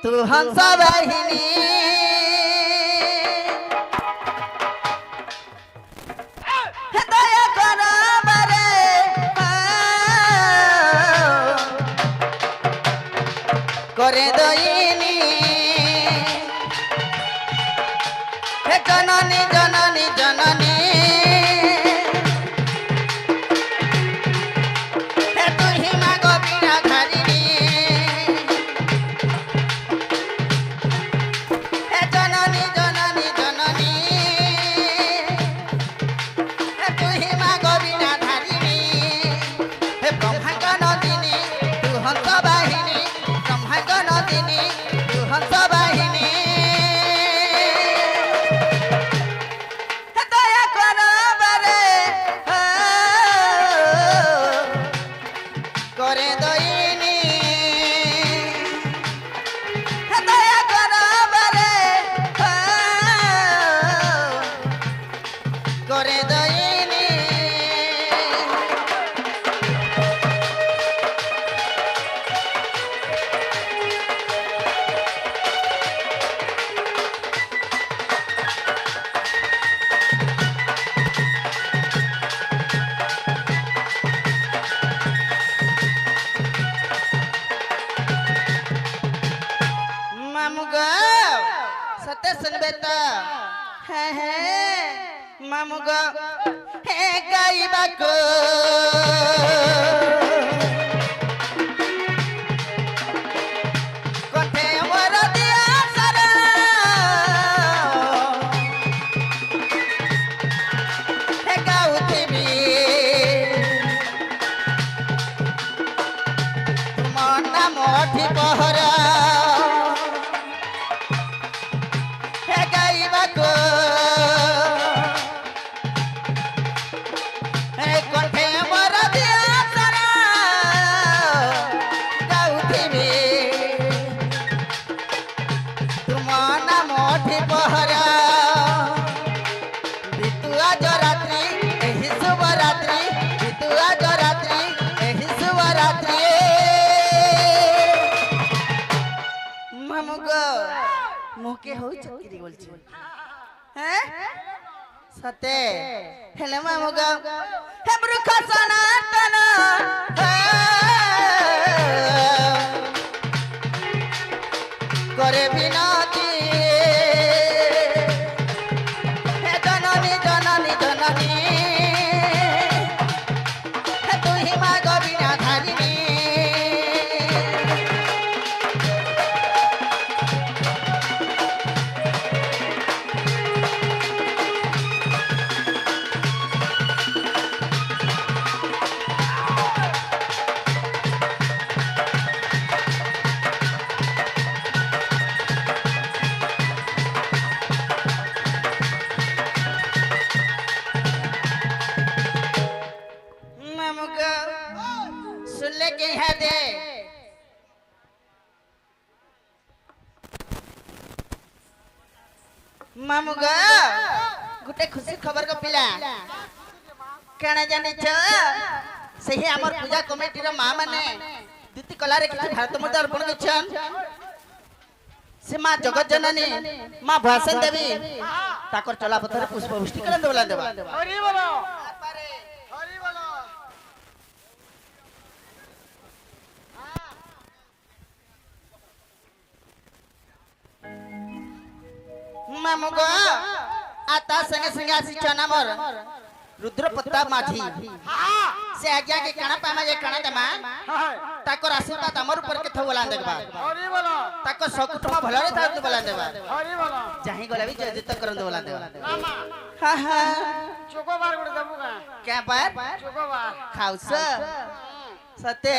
तू हंस वाहिनी दया कर मरे करे दईनी हे जननी जननी जननी हे तू ही माँ गोपीना धारिणी हे जननी जननी जननी हे तू ही माँ गोपीना धारिणी हे ब्रह्मांड नदिनी तू हंस वाहिनी ब्रह्मांड नदिनी तू हंस वाहिनी करे दईनी दया कर बरे करे दईनी मामुगा सत्य सुनबे तो है मामुगा है गाइबा को कोठे मोर दिया सरा है गाउथिबी मना मोठी पहरा मुके हो चक्री बोलছি हैं सते हेले मामुगा हे बृख सनातन करे बिनती हे जननी जननी जननी हे तू ही माँ गोविना धारिणी सुनले के है दे मामुगा गुटे खुशी खबर को पिला केना जानि छ सही हमर पूजा कमिटी रो मां माने द्वितीय कला रे किछि भारत मुद्रा अर्पण करछन से मां जगत जननी मां भाषण देवी ताकर चला पथरे पुष्प वृष्टि करन देवला देवा हरि बोलो हरि बोलो मामुगा आता संगे संगे आसी चना मोर रुद्र प्रताप माझी से आज्ञा के कणा पामा जे कणा दमा ताको आशीर्वाद हमर ऊपर के थो बोला देखबा हरि बोलो ताको सकुटमा भलरे थाउ बोला देबा हरि बोलो जाहि गला भी जित करन बोला देबा हां हां चोकोबार गुड दबुगा क्या बार चोकोबार खाउस सते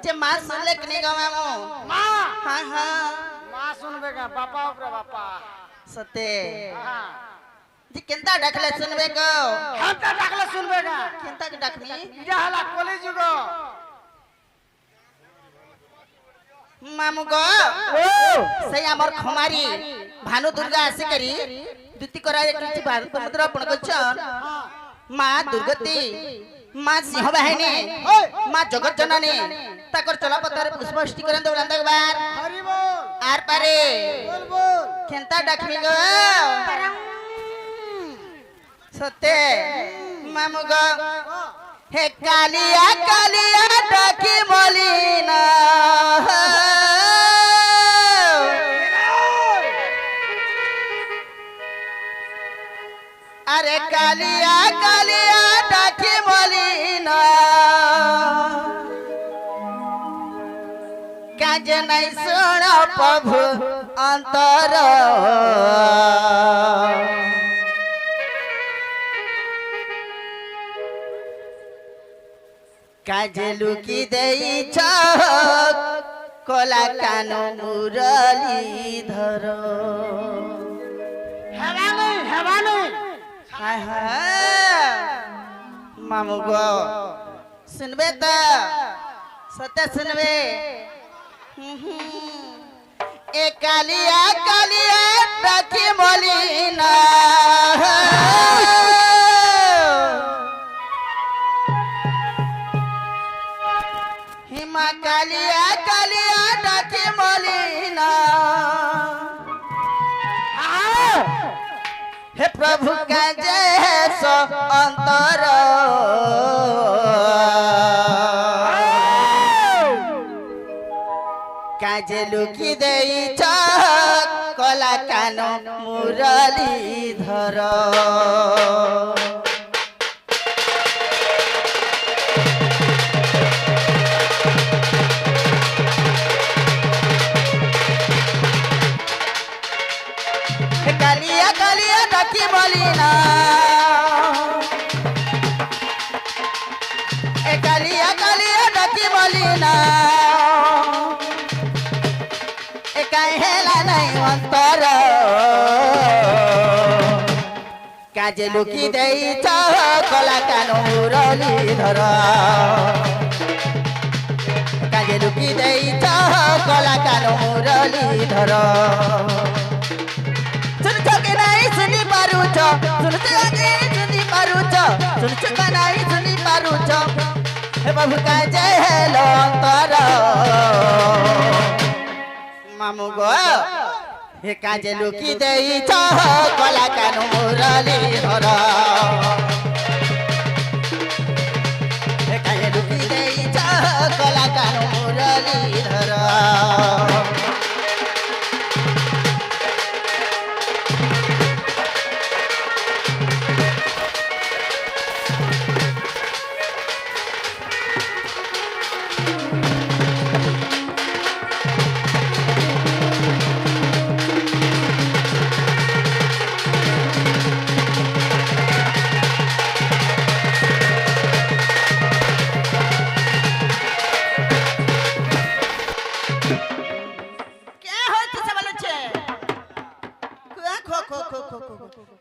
जे मां सुनले कि नहीं गवा मो मां हां हां मां सुनबेगा बापा ऊपर बापा सते हां जी केंता डाकले सुनबे गो केंता डाकले सुनबे ना केंता के डाकनी इजा हला कॉलेज गो मामू गो सही हमर खमारी भानु दुर्गा आसी करी दुती करा एक भारत मुद्रा पण गछन मां दुर्गति मां सिंह बहिनी मां जगत जननी ताकर चला पतार पुष्पष्टि करन देवला बार हरि बोल आर पारे बोल बोल खेंता डखमी गो सते मामू गो हे कालिया कालिया डकी मलिना अरे कालिया कालिया डकी मलिना काज नहीं सुन प्रभु अंतर काज लुकी देई कला कानो मुरली धर हेवानी हाय हाय मामू गो सुनबे तो सत्य सुनबे ए कालिया कालिया डकी मलिना हिमा कालिया कालिया डकी मलिना हे प्रभु का जय सो अंतर काजे लुकी देई कला कानो मुरली धर कालिया कालिया डकी मलिना ए कालिया कालिया डकी मलिना ए काहेला नहीं अंतर काजे लुकी देई कला कानो मुरली धर काजे लुकी देई कला कानो मुरली धर सुनी पारुच सुन सुनी पारुच सुन नहीं सुनी पारुच हे बाबू का जय हेलो अंतर मामू गो हे काजे लुकी देई कला कानो मुरली धर हे काजे लुकी देई कला कानो मुरली धर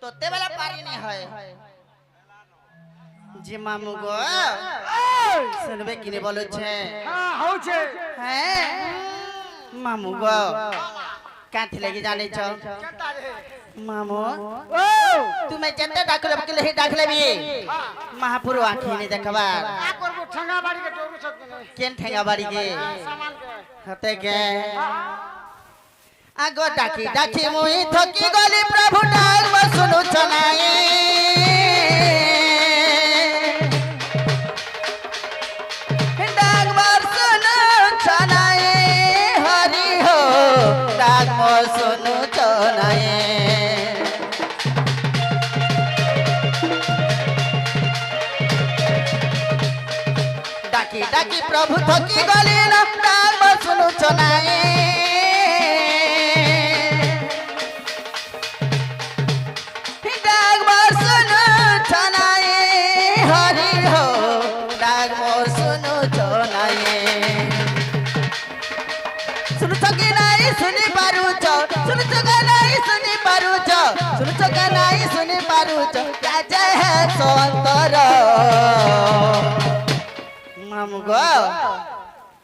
तोते वाला पारी नहीं है जी मामू गो सुनबे किने बोलो छे हां हो छे हैं मामू गो काथी लगी जाने छ केता रे मामू ओ तुमे जते डाकले बकले हे डाकले भी महापुर आखी नहीं देखबा आ करबो ठंगा बाड़ी के टोरू सकते नहीं केन ठेंगा बाड़ी के सामान के हते के आगो डाकी डाकी मुई थकी गली प्रभु डाल म सुनु चनाए डाक मर सुनु चनाए हरि हो डाक म सुनु चनाए डाकी डाकी प्रभु थकी गली न डाक म सुनु चनाए सुनी पारुच सुन चुका नहीं सुनी पारुच सुन चुका नहीं सुनी पारुच क्या जय है सोंतर मामू गो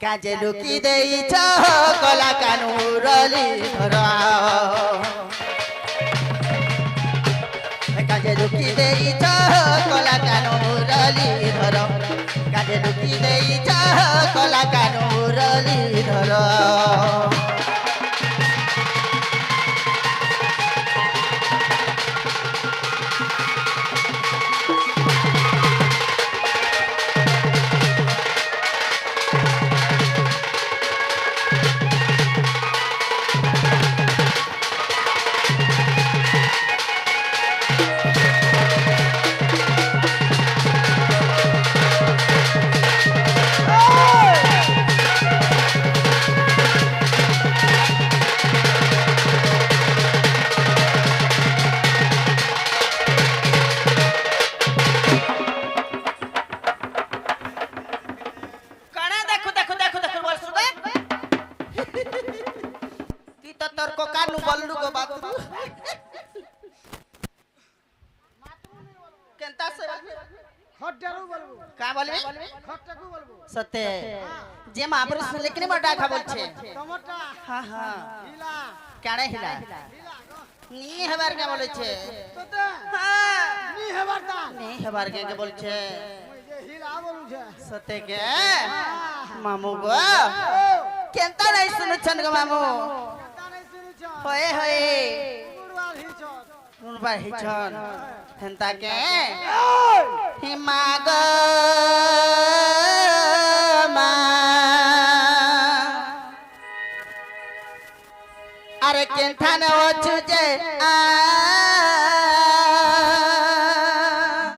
काजे लुकी देई कला कानो मुरली धर काजे लुकी देई कला कानो मुरली धर काजे लुकी देई कला कानो मुरली धर तो तोर को कानू बल्लू को बात केंता से खट्टारू बोलबो का बोलबे खट्टाकू बोलबो सत्य जे महापुरुष लेकिन बड़ा खा बोलछे टमाटा हां हां हिला काड़े हिला हिला नी हेबार के बोले छे तो ते हां नी हेबार ता नी हेबार के बोल छे जे हिला बोलू छे सत्य के मामू गो केंता नहीं सुनु छन गो मामू ता नहीं सुनी छ होए होए गुरवाल ही छ रुनबा ही छन हेंता के हिमाग मा अरे केंथा न ओछु जे आ